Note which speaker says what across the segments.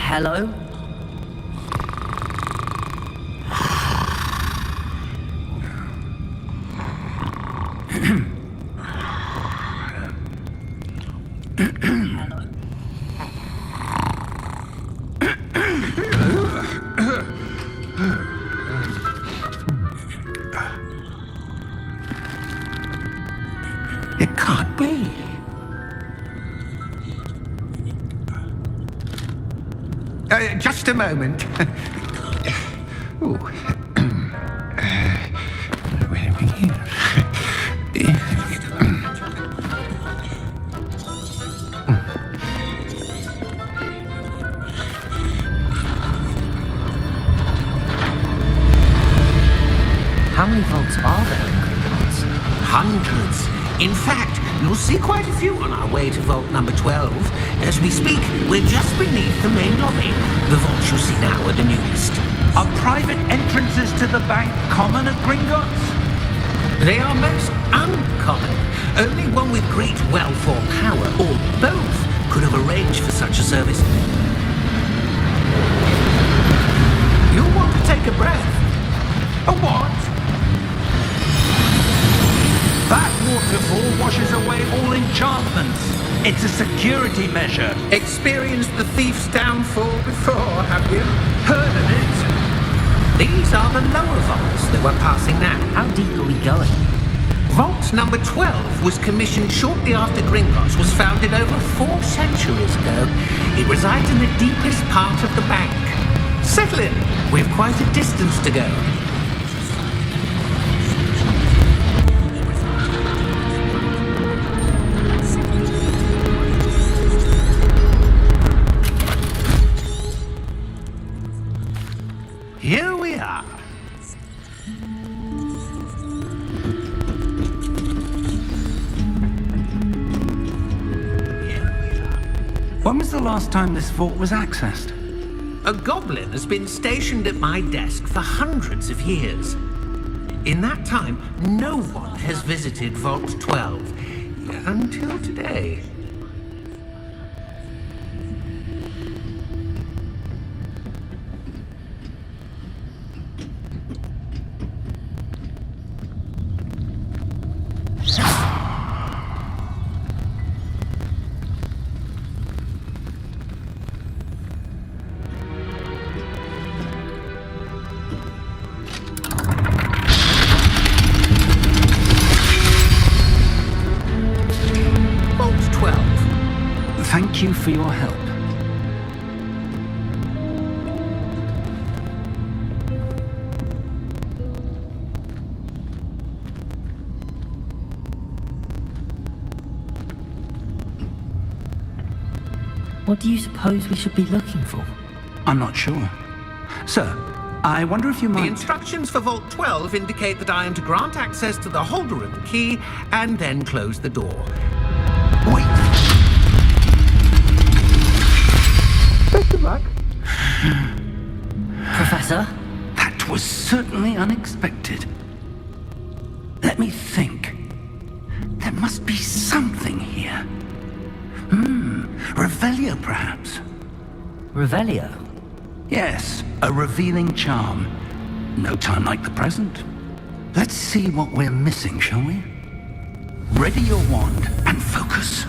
Speaker 1: Hello?
Speaker 2: It can't be. Just a moment. Ooh. Where are we here?
Speaker 1: How many vaults are there in Gringotts?
Speaker 3: Hundreds. In fact, you'll see quite a few on our way to vault number 12. As we speak, we're just beneath the main lobby. The vaults you see now are the newest.
Speaker 4: Are private entrances to the bank common at Gringotts?
Speaker 3: They are most uncommon. Only one with great wealth or power, or both, could have arranged for such a service. You'll want to take a breath.
Speaker 4: A what? That waterfall washes away all enchantments. It's a security measure.
Speaker 2: Experienced the thief's downfall before, have you?
Speaker 4: Heard of it?
Speaker 3: These are the lower vaults that we're passing now.
Speaker 1: How deep are we going?
Speaker 3: Vault number 12 was commissioned shortly after Gringotts was founded over 4 centuries ago. It resides in the deepest part of the bank. Settle in. We've quite a distance to go. Here we are.
Speaker 4: When was the last time this vault was accessed?
Speaker 3: A goblin has been stationed at my desk for hundreds of years. In that time, no one has visited Vault 12 until today.
Speaker 4: Thank you for your help.
Speaker 1: What do you suppose we should be looking for?
Speaker 4: I'm not sure. Sir, I wonder if you
Speaker 3: The
Speaker 4: might...
Speaker 3: instructions for Vault 12 indicate that I am to grant access to the holder of the key and then close the door.
Speaker 4: Wait!
Speaker 2: Best of luck.
Speaker 1: Professor?
Speaker 4: That was certainly unexpected. Let me think. There must be something here. Revelio, perhaps?
Speaker 1: Revelio?
Speaker 4: Yes, a revealing charm. No time like the present. Let's see what we're missing, shall we? Ready your wand and focus.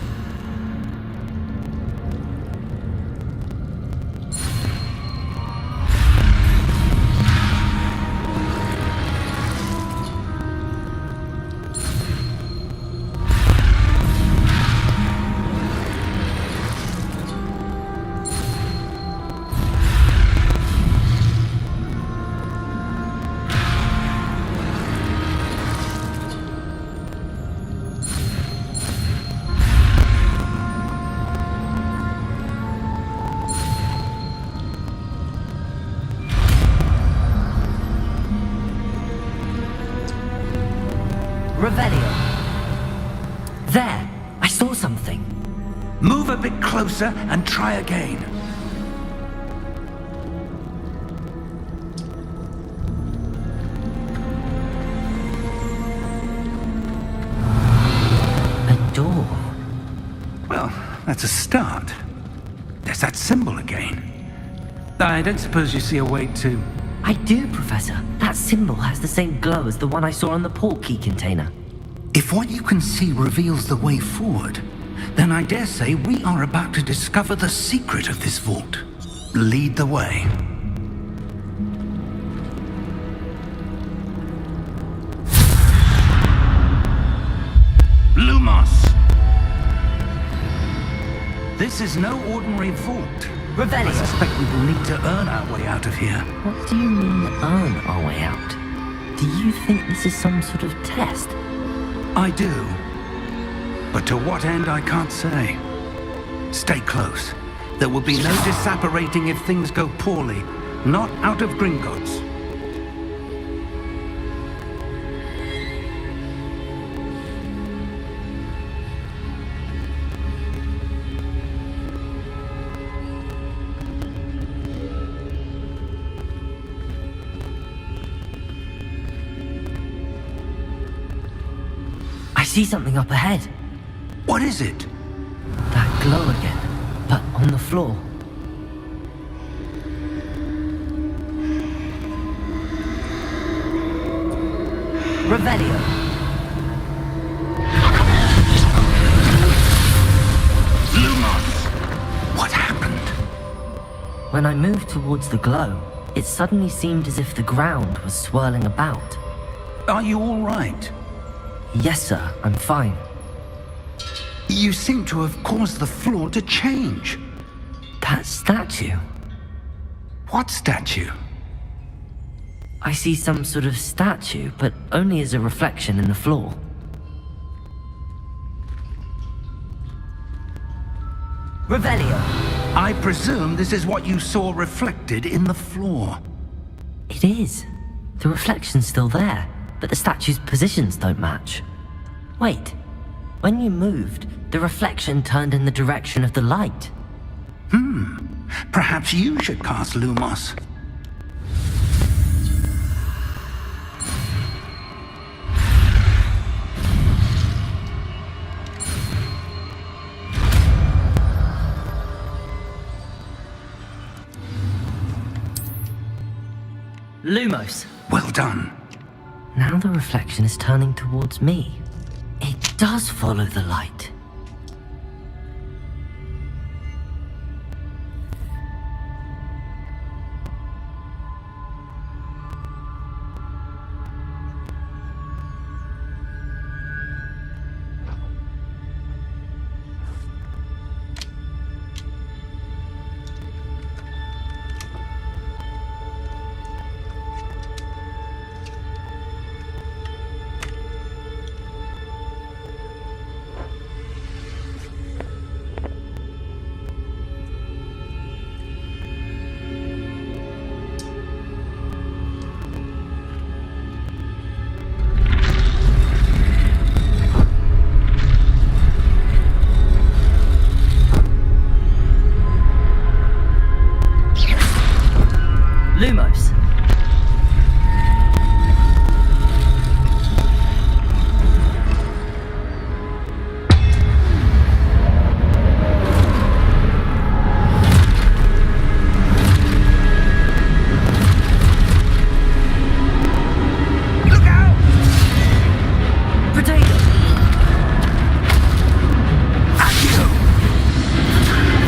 Speaker 1: Revelio. There! I saw something.
Speaker 4: Move a bit closer and try again.
Speaker 1: A door.
Speaker 4: Well, that's a start. There's that symbol again. I don't suppose you see a way to...
Speaker 1: I do, Professor. That symbol has the same glow as the one I saw on the port key container.
Speaker 4: If what you can see reveals the way forward, then I dare say we are about to discover the secret of this vault. Lead the way. Lumos! This is no ordinary vault. I
Speaker 1: Revelio!
Speaker 4: suspect we will need to earn our way out of here.
Speaker 1: What do you mean, earn our way out? Do you think this is some sort of test?
Speaker 4: I do. But to what end, I can't say. Stay close. There will be no disapparating if things go poorly. Not out of Gringotts.
Speaker 1: I see something up ahead.
Speaker 4: What is it?
Speaker 1: That glow again, but on the floor. Revelio.
Speaker 4: Lumos! What happened?
Speaker 1: When I moved towards the glow, it suddenly seemed as if the ground was swirling about.
Speaker 4: Are you all right?
Speaker 1: Yes, sir, I'm fine.
Speaker 4: You seem to have caused the floor to change.
Speaker 1: That statue.
Speaker 4: What statue?
Speaker 1: I see some sort of statue, but only as a reflection in the floor. Revelio.
Speaker 4: I presume this is what you saw reflected in the floor.
Speaker 1: It is. The reflection's still there, but the statue's positions don't match. Wait. When you moved, the reflection turned in the direction of the light.
Speaker 4: Perhaps you should cast Lumos.
Speaker 1: Lumos.
Speaker 4: Well done.
Speaker 1: Now the reflection is turning towards me. It does follow the light. Lumos.
Speaker 4: Look out!
Speaker 1: Potato.
Speaker 4: Accio!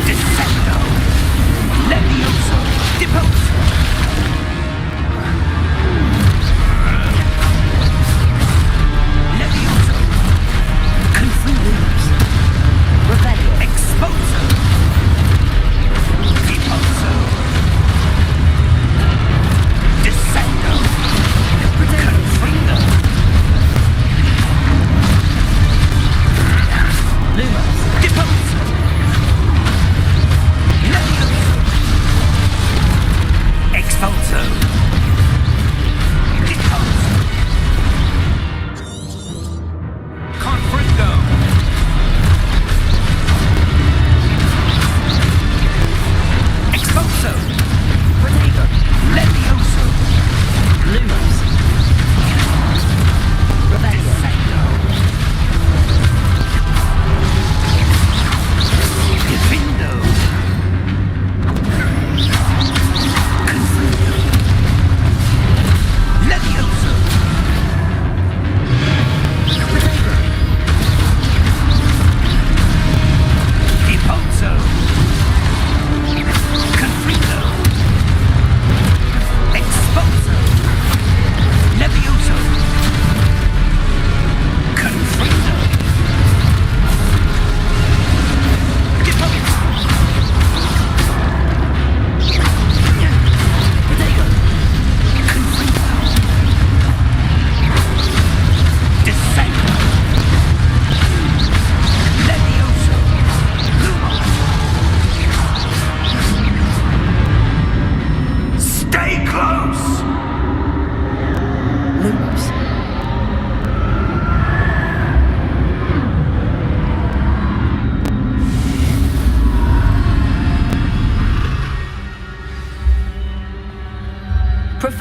Speaker 4: Descendo! Levioso! Depose!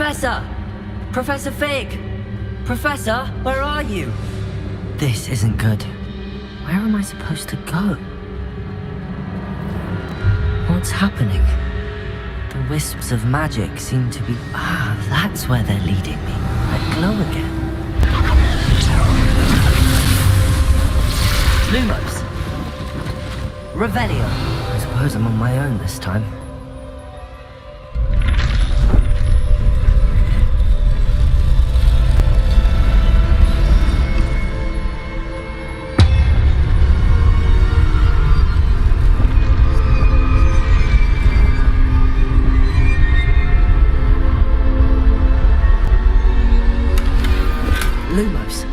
Speaker 1: Professor! Professor Fig! Professor, where are you? This isn't good. Where am I supposed to go? What's happening? The wisps of magic seem to be... Ah, that's where they're leading me. That glow again. Lumos. Revelio. I suppose I'm on my own this time. Lumos.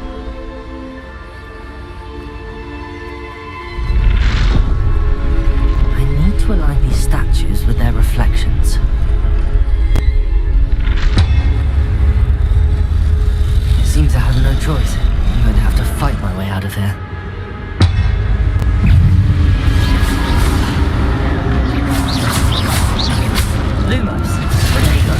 Speaker 1: I need to align these statues with their reflections. It seems I have no choice. I'm going to have to fight my way out of here. Lumos. Renego.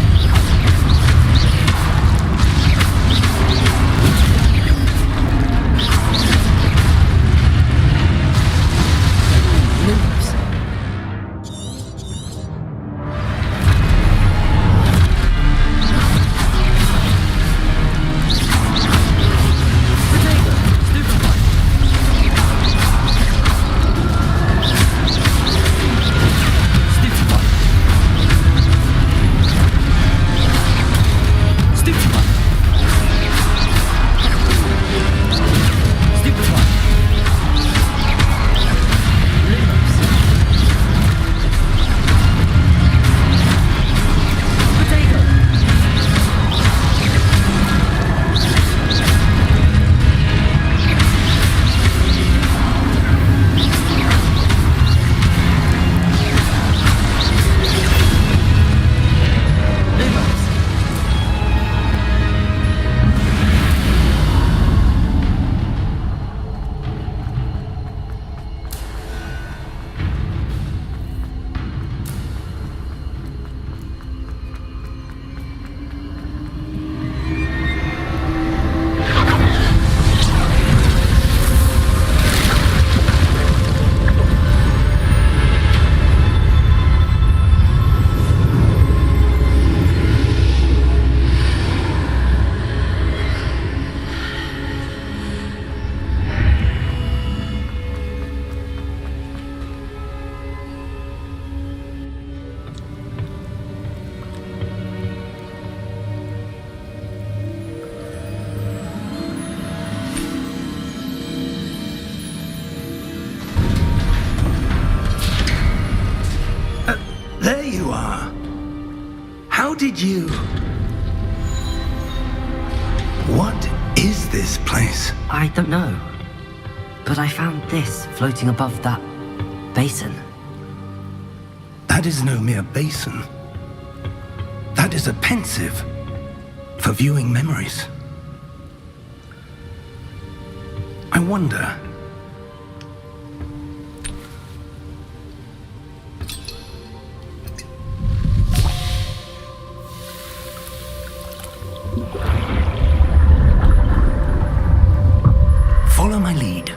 Speaker 4: There you are. How did you... What is this place?
Speaker 1: I don't know. But I found this floating above that basin.
Speaker 4: That is no mere basin. That is a pensive for viewing memories. I wonder... Follow my lead.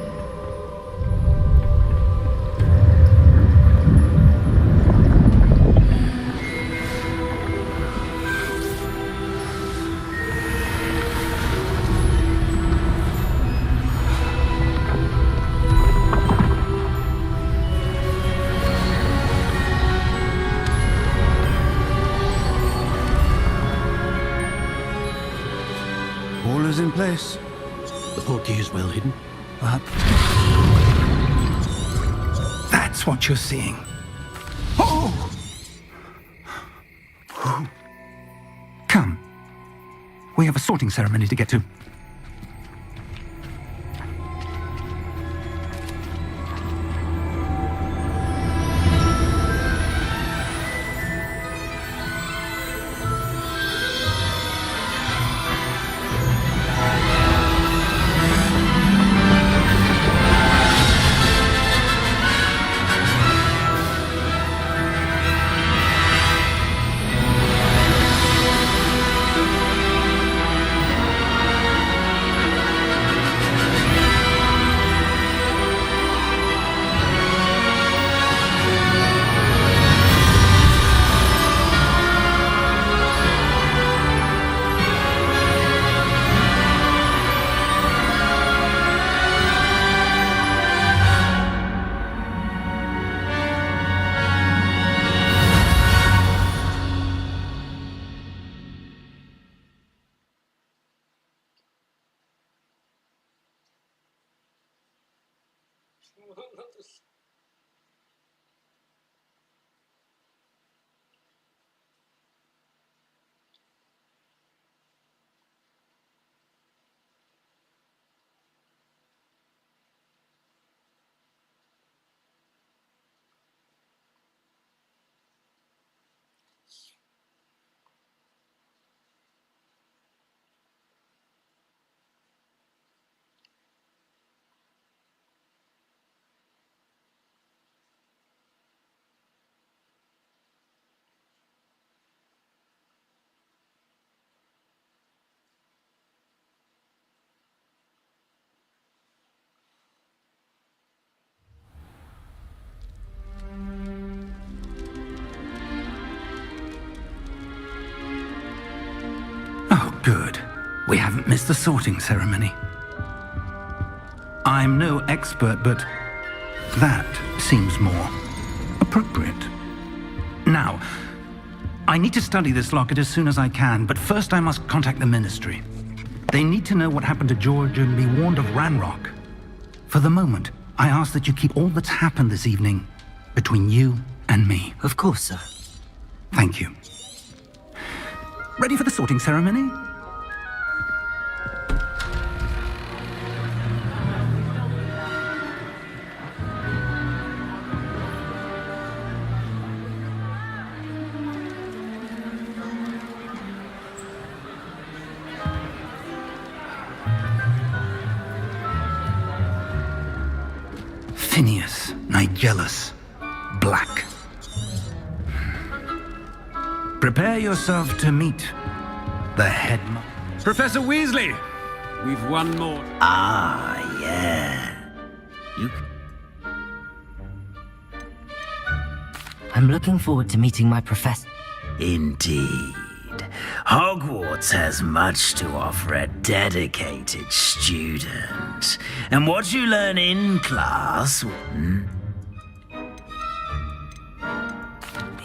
Speaker 5: All is in place.
Speaker 2: The portkey is well hidden.
Speaker 5: Perhaps.
Speaker 4: That's what you're seeing. Oh! Come. We have a sorting ceremony to get to. Good. We haven't missed the sorting ceremony. I'm no expert, but that seems more appropriate. Now, I need to study this locket as soon as I can, but first I must contact the Ministry. They need to know what happened to George and be warned of Ranrock. For the moment, I ask that you keep all that's happened this evening between you and me.
Speaker 1: Of course, sir.
Speaker 4: Thank you. Ready for the sorting ceremony? Phineas, Nigellus, Black. Prepare yourself to meet the headmaster.
Speaker 5: Professor Weasley, we've one more.
Speaker 6: Ah, yeah.
Speaker 1: I'm looking forward to meeting my professor.
Speaker 6: Indeed. Hogwarts has much to offer a dedicated student. And what you learn in class...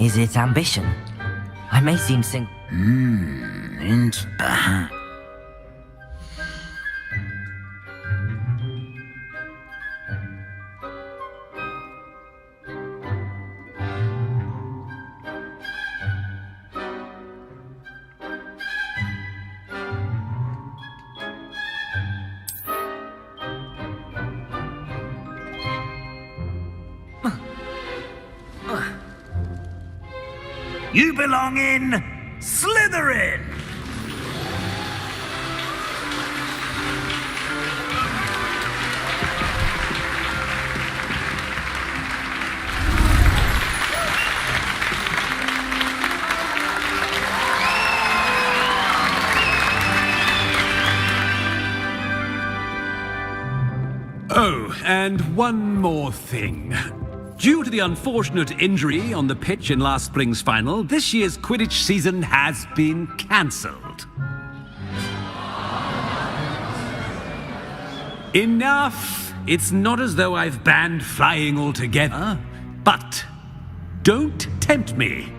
Speaker 1: Is it ambition? I may seem
Speaker 6: perhaps... You belong in Slytherin!
Speaker 5: Oh, and one more thing. Due to the unfortunate injury on the pitch in last spring's final, this year's Quidditch season has been cancelled. Enough! It's not as though I've banned flying altogether, but don't tempt me.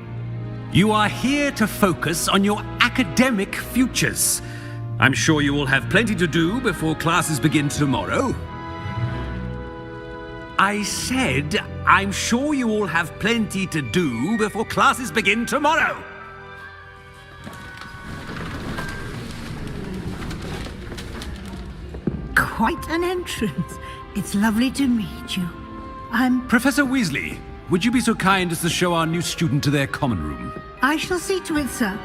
Speaker 5: You are here to focus on your academic futures. I'm sure you will have plenty to do before classes begin tomorrow. I said, I'm sure you all have plenty to do before classes begin tomorrow.
Speaker 7: Quite an entrance. It's lovely to meet you. I'm...
Speaker 5: Professor Weasley, would you be so kind as to show our new student to their common room?
Speaker 7: I shall see to it, sir.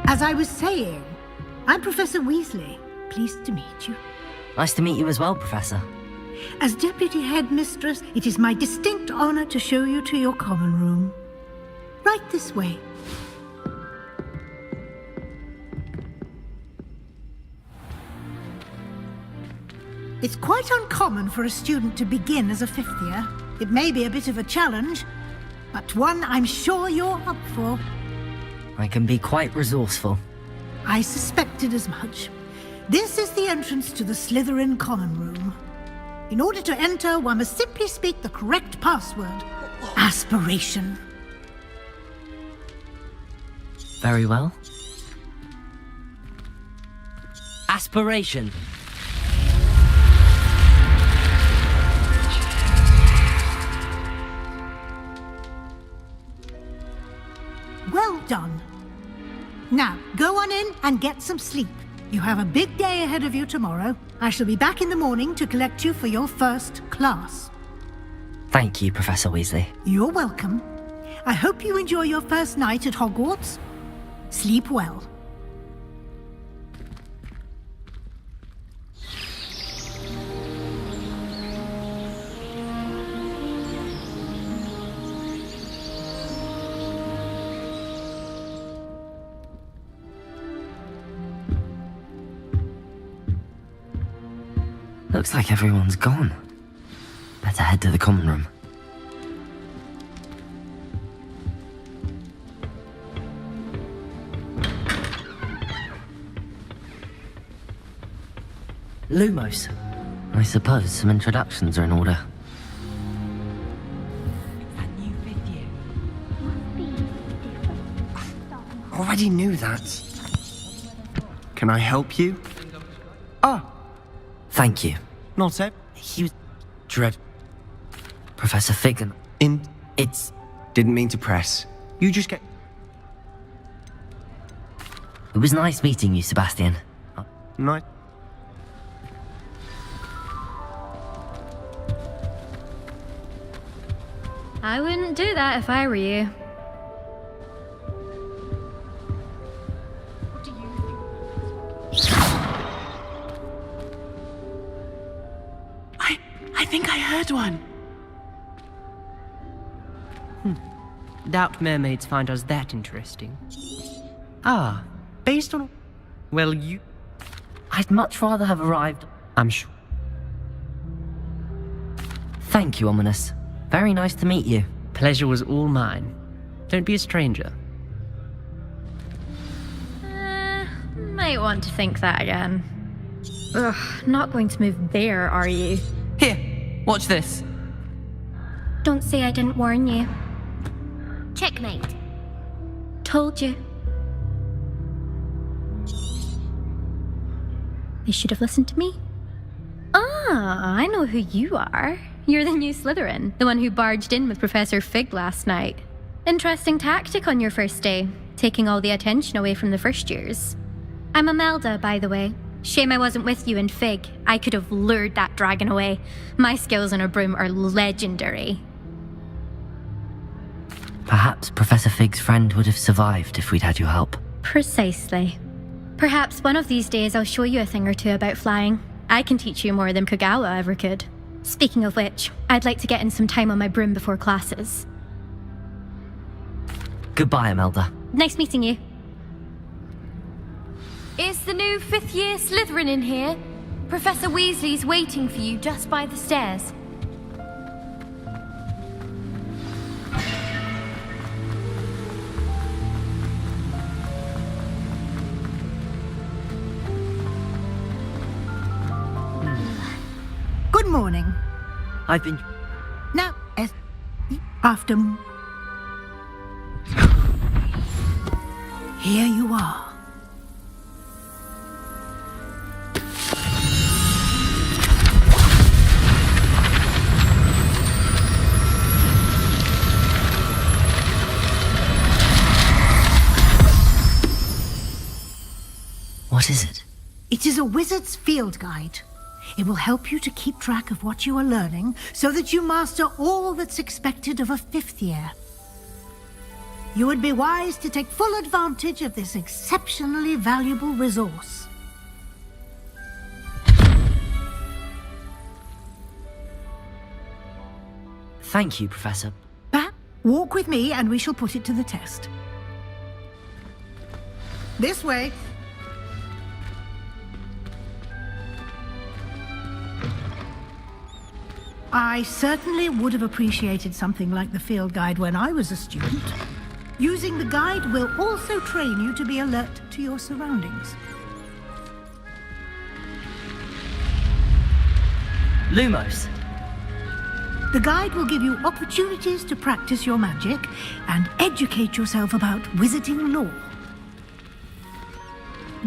Speaker 7: As I was saying, I'm Professor Weasley. Pleased to meet you.
Speaker 1: Nice to meet you as well, Professor.
Speaker 7: As Deputy Headmistress, it is my distinct honor to show you to your common room. Right this way. It's quite uncommon for a student to begin as a fifth year. It may be a bit of a challenge, but one I'm sure you're up for.
Speaker 1: I can be quite resourceful.
Speaker 7: I suspected as much. This is the entrance to the Slytherin common room. In order to enter, one must simply speak the correct password. Aspiration.
Speaker 1: Very well. Aspiration.
Speaker 7: Well done. Now, go on in and get some sleep. You have a big day ahead of you tomorrow. I shall be back in the morning to collect you for your first class.
Speaker 1: Thank you, Professor Weasley.
Speaker 7: You're welcome. I hope you enjoy your first night at Hogwarts. Sleep well.
Speaker 1: Looks like everyone's gone. Better head to the common room. Lumos. I suppose some introductions are in order.
Speaker 8: Already knew that. Can I help you? Ah,
Speaker 1: Thank you.
Speaker 8: not it. He was dread.
Speaker 1: Professor Fig.
Speaker 8: In.
Speaker 1: It's...
Speaker 8: Didn't mean to press. You just get.
Speaker 1: It was nice meeting you, Sebastian.
Speaker 8: Night.
Speaker 9: I wouldn't do that if I were you.
Speaker 10: I think I heard one. Doubt mermaids find us that interesting. Ah, based on... Well, you...
Speaker 1: I'd much rather have arrived...
Speaker 10: I'm sure.
Speaker 1: Thank you, Ominous. Very nice to meet you.
Speaker 10: Pleasure was all mine. Don't be a stranger.
Speaker 9: Might want to think that again. Ugh, not going to move there, are you?
Speaker 10: Here, watch this.
Speaker 9: Don't say I didn't warn you.
Speaker 11: Checkmate.
Speaker 9: Told you. They should have listened to me. Ah, I know who you are. You're the new Slytherin, the one who barged in with Professor Fig last night. Interesting tactic on your first day, taking all the attention away from the first years. I'm Imelda, by the way. Shame I wasn't with you in Fig. I could have lured that dragon away. My skills on a broom are legendary.
Speaker 1: Perhaps Professor Fig's friend would have survived if we'd had your help.
Speaker 9: Precisely. Perhaps one of these days I'll show you a thing or two about flying. I can teach you more than Kagawa ever could. Speaking of which, I'd like to get in some time on my broom before classes.
Speaker 1: Goodbye, Imelda.
Speaker 9: Nice meeting you.
Speaker 11: Is the new 5th year Slytherin in here? Professor Weasley's waiting for you just by the stairs.
Speaker 7: Good morning.
Speaker 1: I've been...
Speaker 7: Now, after... Here you are.
Speaker 1: What is it?
Speaker 7: It is a wizard's field guide. It will help you to keep track of what you are learning so that you master all that's expected of a 5th year. You would be wise to take full advantage of this exceptionally valuable resource.
Speaker 1: Thank you, Professor.
Speaker 7: Walk with me and we shall put it to the test. This way. I certainly would have appreciated something like the field guide when I was a student. Using the guide will also train you to be alert to your surroundings.
Speaker 1: Lumos.
Speaker 7: The guide will give you opportunities to practice your magic and educate yourself about wizarding lore.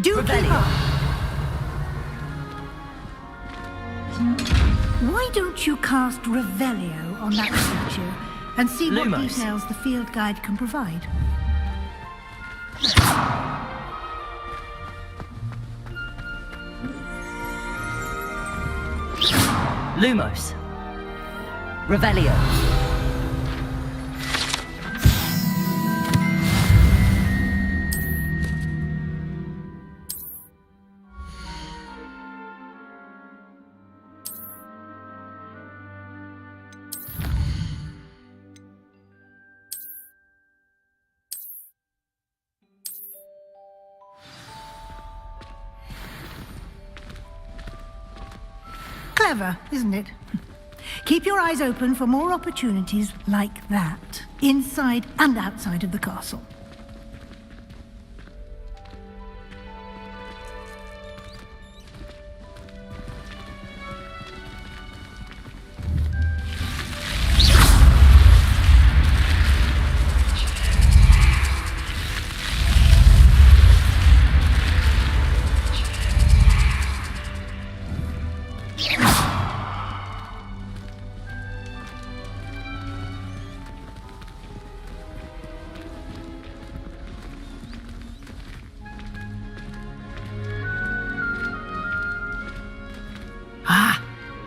Speaker 7: Do keep up. Why don't you cast Revelio on that statue and see what
Speaker 1: Lumos.
Speaker 7: details the field guide can provide?
Speaker 1: Lumos. Revelio.
Speaker 7: Clever, isn't it? Keep your eyes open for more opportunities like that, inside and outside of the castle.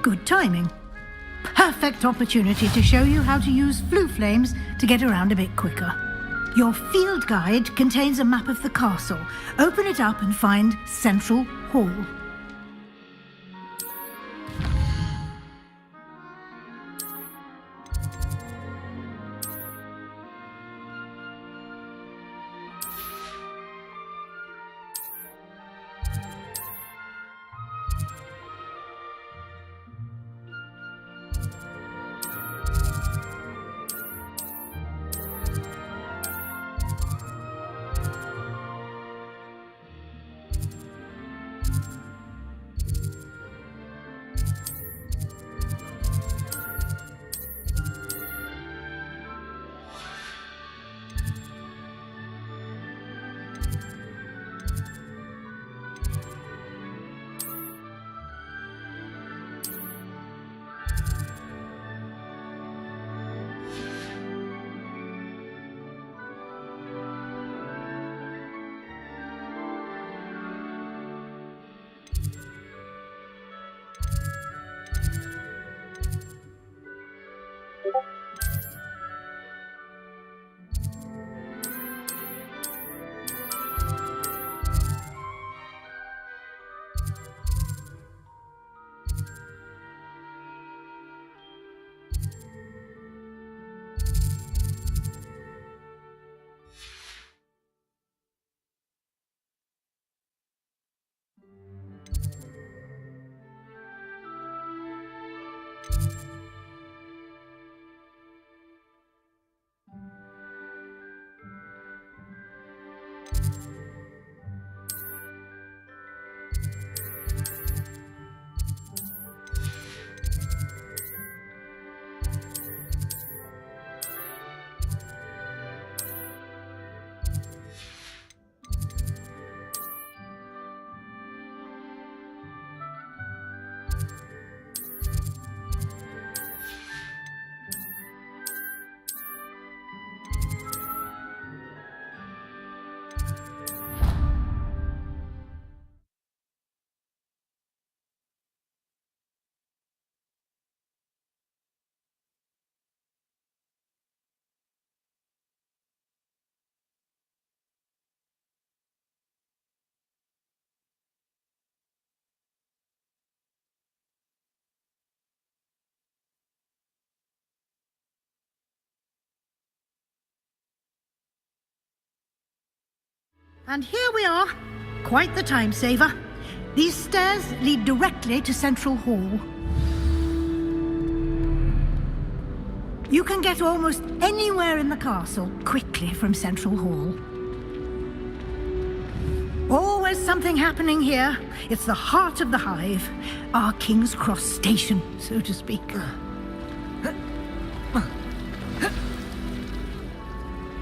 Speaker 7: Good timing. Perfect opportunity to show you how to use flue flames to get around a bit quicker. Your field guide contains a map of the castle. Open it up and find Central Hall. And here we are. Quite the time saver. These stairs lead directly to Central Hall. You can get almost anywhere in the castle quickly from Central Hall. Always something happening here. It's the heart of the hive. Our King's Cross station, so to speak.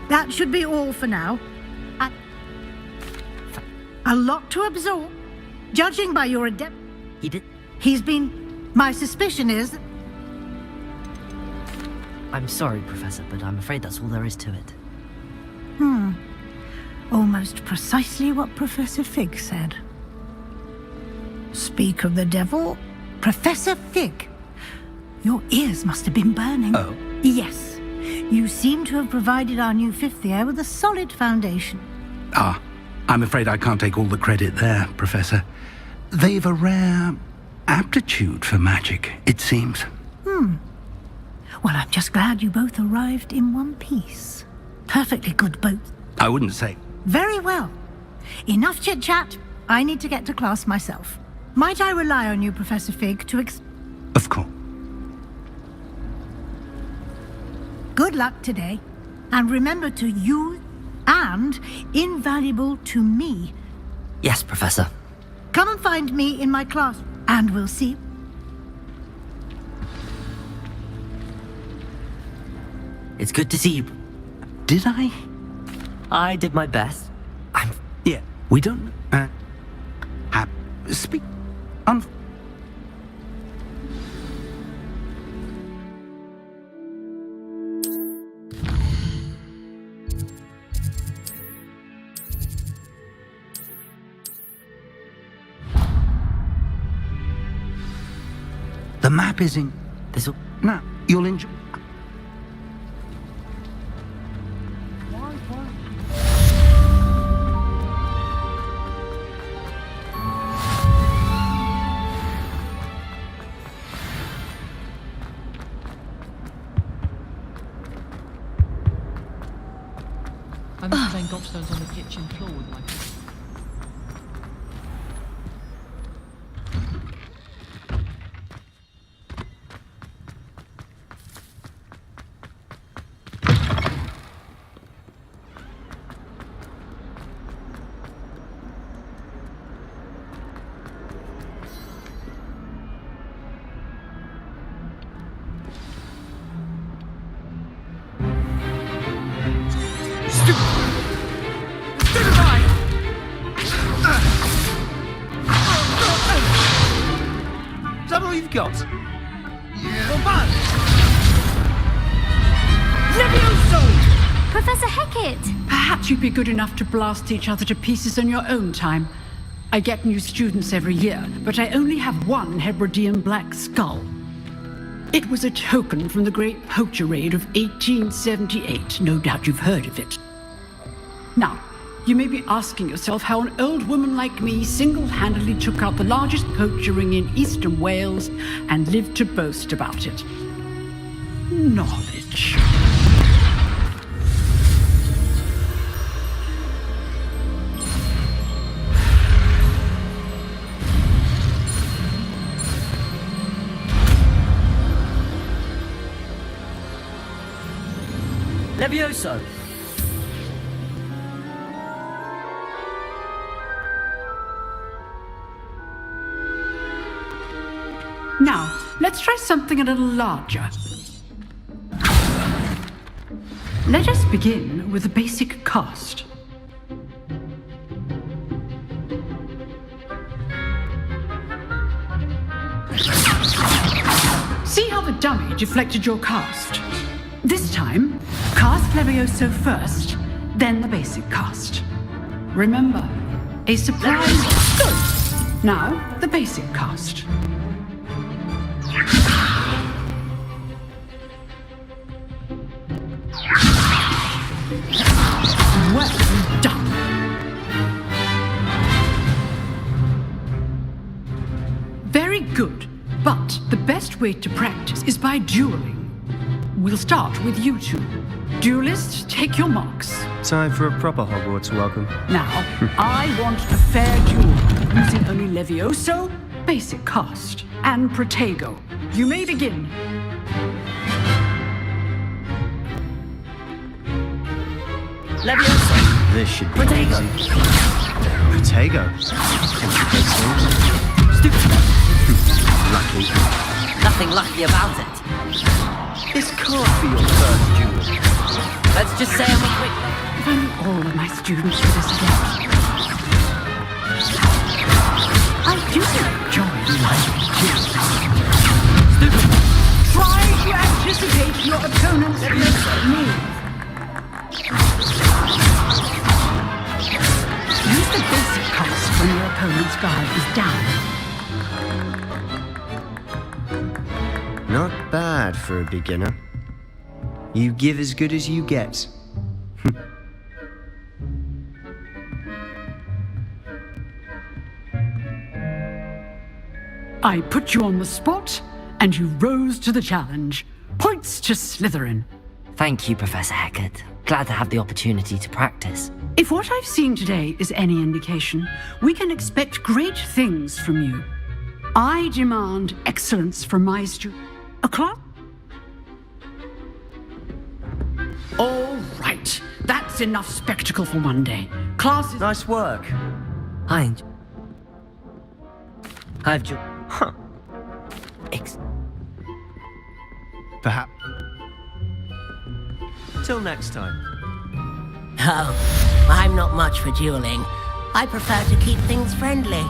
Speaker 7: That should be all for now. A lot to absorb, judging by your adept. He's been... My suspicion is...
Speaker 1: I'm sorry, Professor, but I'm afraid that's all there is to it.
Speaker 7: Almost precisely what Professor Fig said. Speak of the devil, Professor Fig. Your ears must have been burning.
Speaker 4: Oh?
Speaker 7: Yes. You seem to have provided our new fifth year with a solid foundation.
Speaker 4: Ah, I'm afraid I can't take all the credit there, Professor. They've a rare aptitude for magic, it seems.
Speaker 7: Well, I'm just glad you both arrived in one piece. Perfectly good boat.
Speaker 4: I wouldn't say.
Speaker 7: Very well. Enough chit-chat. I need to get to class myself. Might I rely on you, Professor Fig, to
Speaker 4: Of course.
Speaker 7: Good luck today. And remember to use and invaluable to me.
Speaker 1: Yes, Professor.
Speaker 7: Come and find me in my class, and we'll see.
Speaker 1: It's good to see you.
Speaker 4: Did I?
Speaker 1: I did my best.
Speaker 4: Yeah, we don't... speak... The map is in...
Speaker 1: This'll...
Speaker 4: Now, you'll enjoy...
Speaker 12: I'm playing gobstones on the kitchen floor with my...
Speaker 8: Is that all you've got?
Speaker 13: Levioso!
Speaker 11: Professor Hecat!
Speaker 13: Perhaps you'd be good enough to blast each other to pieces in your own time. I get new students every year, but I only have one Hebridean black skull. It was a token from the Great Poacher Raid of 1878. No doubt you've heard of it. Now, you may be asking yourself how an old woman like me single-handedly took out the largest poacher ring in eastern Wales and lived to boast about it. Knowledge.
Speaker 1: Levioso!
Speaker 13: Now, let's try something a little larger. Let us begin with the basic cast. See how the dummy deflected your cast? This time, cast Levioso first, then the basic cast. Remember, a surprise... Good! Now, the basic cast. Well done. Very good, but the best way to practice is by dueling. We'll start with you two. Duelists, take your marks.
Speaker 8: Time for a proper Hogwarts welcome.
Speaker 13: Now, I want a fair duel, using only Levioso, basic cast, and Protego. You may begin.
Speaker 1: Levioso!
Speaker 8: This should be
Speaker 1: Protego!
Speaker 8: easy. Protego?
Speaker 1: Stupid!
Speaker 8: Lucky.
Speaker 1: Nothing lucky about it.
Speaker 8: This can't be your first duel.
Speaker 1: Let's just say I'm a quick...
Speaker 13: If only all of my students do this again. I do enjoy live duels.
Speaker 1: Stupid!
Speaker 13: Try to anticipate your opponent's next move. Use the basic cast when your opponent's guard is down.
Speaker 8: Not bad for a beginner. You give as good as you get.
Speaker 13: I put you on the spot, and you rose to the challenge. Points to Slytherin.
Speaker 1: Thank you, Professor Hecat. Glad to have the opportunity to practice.
Speaker 13: If what I've seen today is any indication, we can expect great things from you. I demand excellence from my students. A class? All right. That's enough spectacle for one day. Class is...
Speaker 8: Nice work.
Speaker 1: I've
Speaker 8: Huh. Perhaps. Till next time.
Speaker 14: Oh, I'm not much for dueling. I prefer to keep things friendly.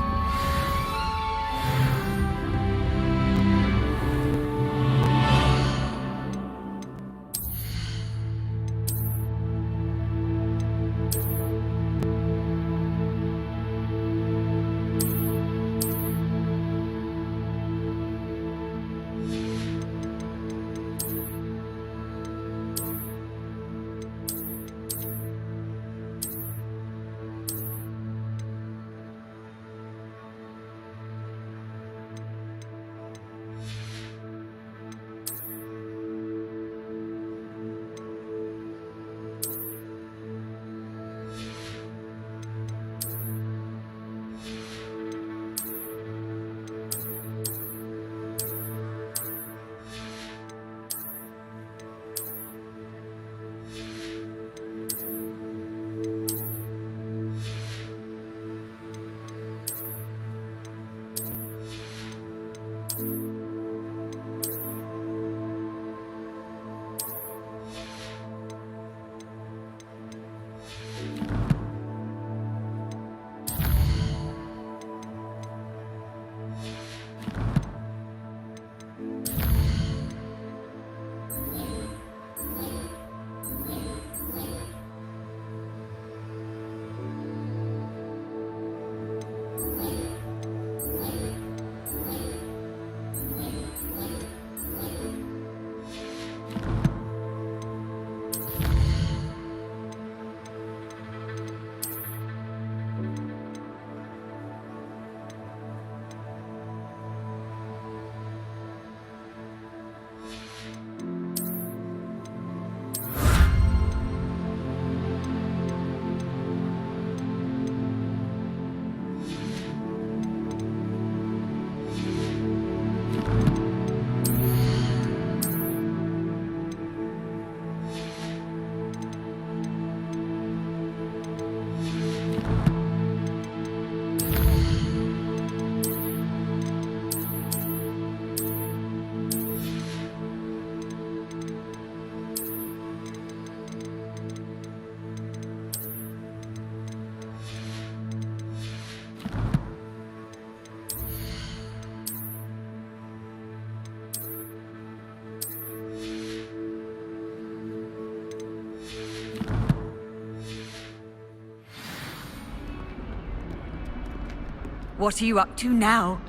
Speaker 15: What are you up to now?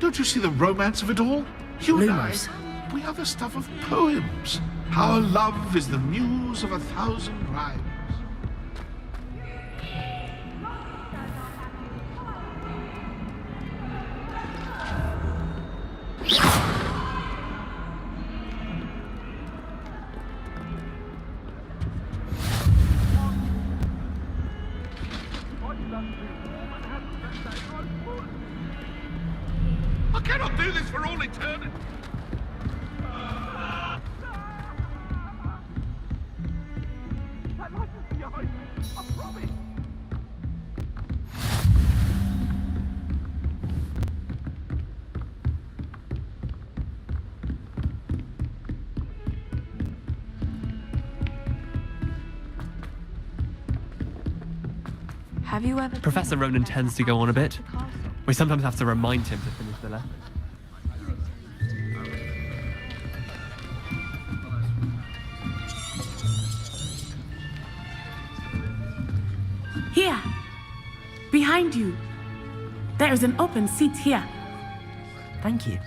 Speaker 16: Don't you see the romance of it all? You and I,
Speaker 1: Lumos.
Speaker 16: we are the stuff of poems. Our love is the muse of 1,000 rhymes. I cannot do this for all eternity. That light is behind me. I promise.
Speaker 15: Have you ever...
Speaker 17: Professor Ronan tends to go on a bit. We sometimes have to remind him to finish the lesson.
Speaker 18: Here! Behind you! There is an open seat here.
Speaker 1: Thank you.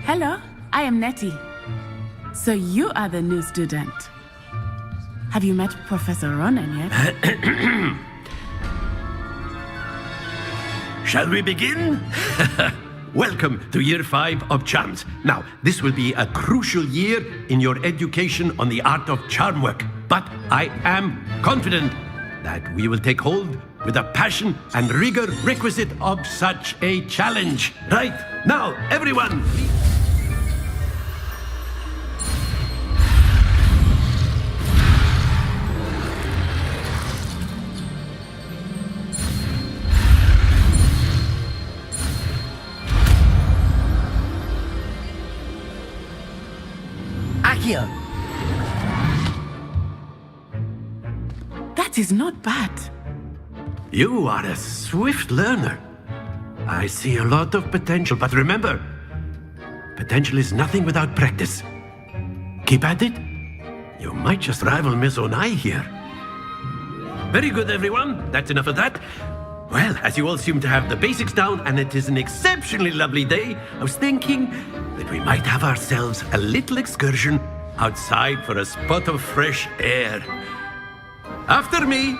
Speaker 18: Hello, I am Nettie. So you are the new student. Have you met Professor Ronan yet?
Speaker 19: Shall we begin? Welcome to Year 5 of Charms. Now, this will be a crucial year in your education on the art of charm work. But I am confident that we will take hold with the passion and rigor requisite of such a challenge. Right, now, everyone!
Speaker 1: Accio!
Speaker 18: That is not bad.
Speaker 19: You are a swift learner. I see a lot of potential, but remember, potential is nothing without practice. Keep at it. You might just rival Miss Onai here. Very good, everyone. That's enough of that. Well, as you all seem to have the basics down, and it is an exceptionally lovely day, I was thinking that we might have ourselves a little excursion outside for a spot of fresh air. After me!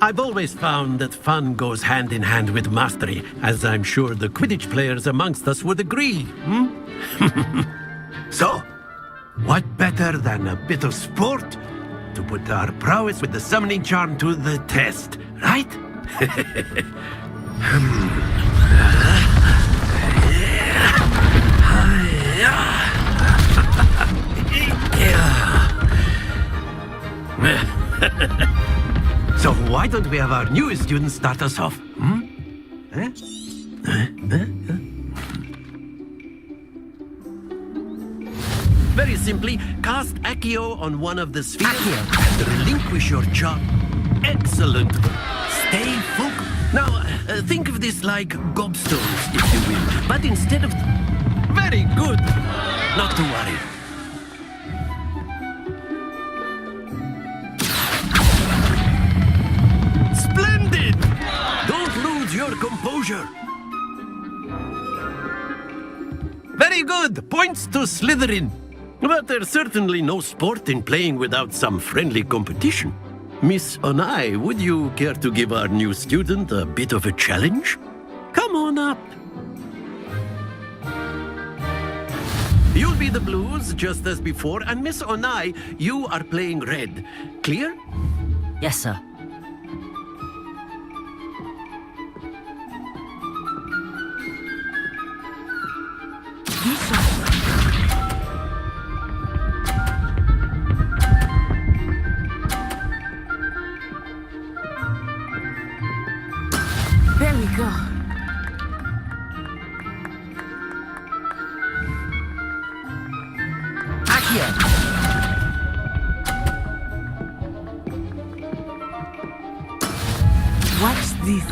Speaker 19: I've always found that fun goes hand in hand with mastery, as I'm sure the Quidditch players amongst us would agree, So, what better than a bit of sport to put our prowess with the summoning charm to the test, right? So why don't we have our newest student start us off? Very simply, cast Accio on one of the spheres and relinquish your charm. Excellent. Stay focused. Now, think of this like gobstones, if you will. But instead of... Very good. Not to worry. Splendid! Don't lose your composure. Very good! Points to Slytherin. But there's certainly no sport in playing without some friendly competition. Miss Onai, would you care to give our new student a bit of a challenge? Come on up. You'll be the blues, just as before, and Miss Onai, you are playing red. Clear?
Speaker 1: Yes, sir.
Speaker 18: There we go. Watch this.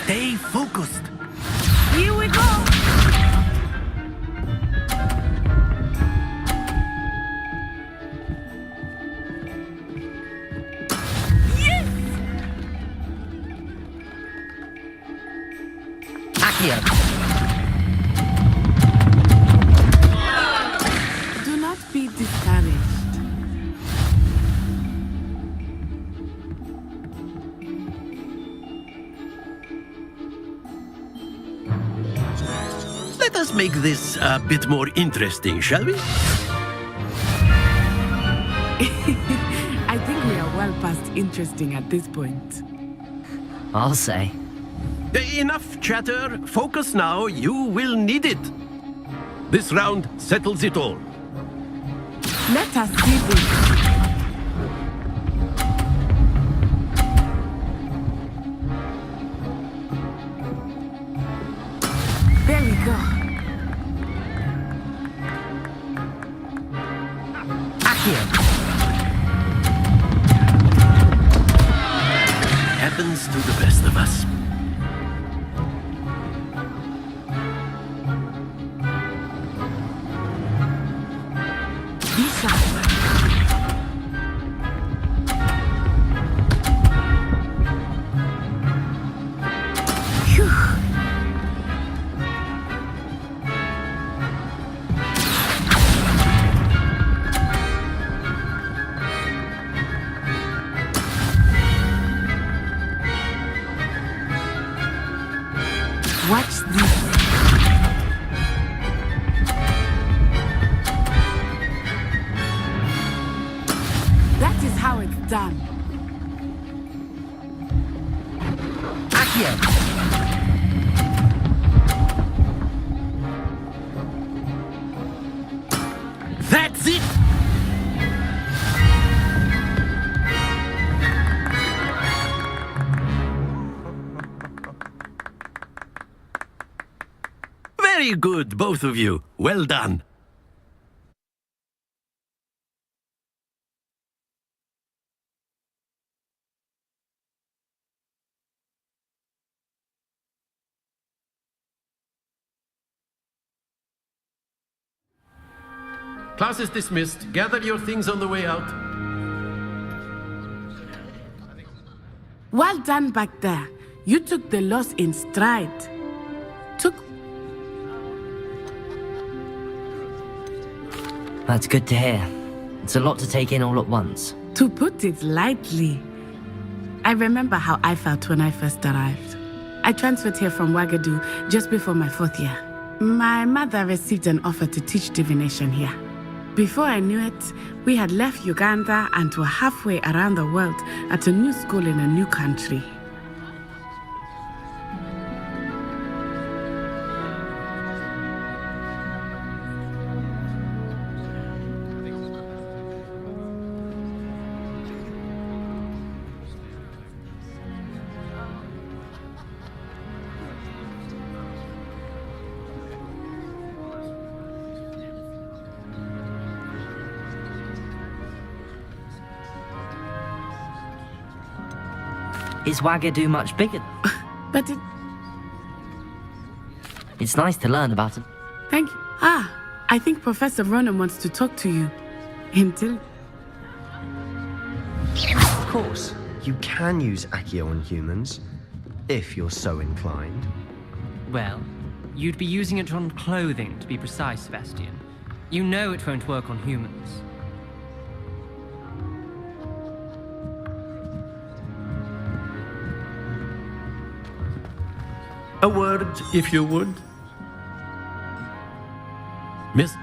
Speaker 19: Stay focused.
Speaker 18: Here we go. Do not be discouraged.
Speaker 19: Let us make this a bit more interesting, shall we?
Speaker 18: I think we are well past interesting at this point.
Speaker 1: I'll say.
Speaker 19: Enough chatter. Focus now. You will need it. This round settles it all.
Speaker 18: Let us see this. There we go.
Speaker 19: Happens to the best of us.
Speaker 18: Watch this. That is how it's done.
Speaker 19: That's it! Very good, both of you. Well done. Class is dismissed. Gather your things on the way out.
Speaker 18: Well done back there. You took the loss in stride.
Speaker 1: That's good to hear. It's a lot to take in all at once.
Speaker 18: To put it lightly, I remember how I felt when I first arrived. I transferred here from Ouagadougou just before my 4th year. My mother received an offer to teach divination here. Before I knew it, we had left Uganda and were halfway around the world at a new school in a new country.
Speaker 1: Is Ouagadougou much bigger?
Speaker 18: But
Speaker 1: It's nice to learn about it.
Speaker 18: Thank you. Ah, I think Professor Ronan wants to talk to you. Until...
Speaker 8: Of course, you can use Accio on humans, if you're so inclined.
Speaker 10: Well, you'd be using it on clothing, to be precise, Sebastian. You know it won't work on humans.
Speaker 19: A word, if you would. Miss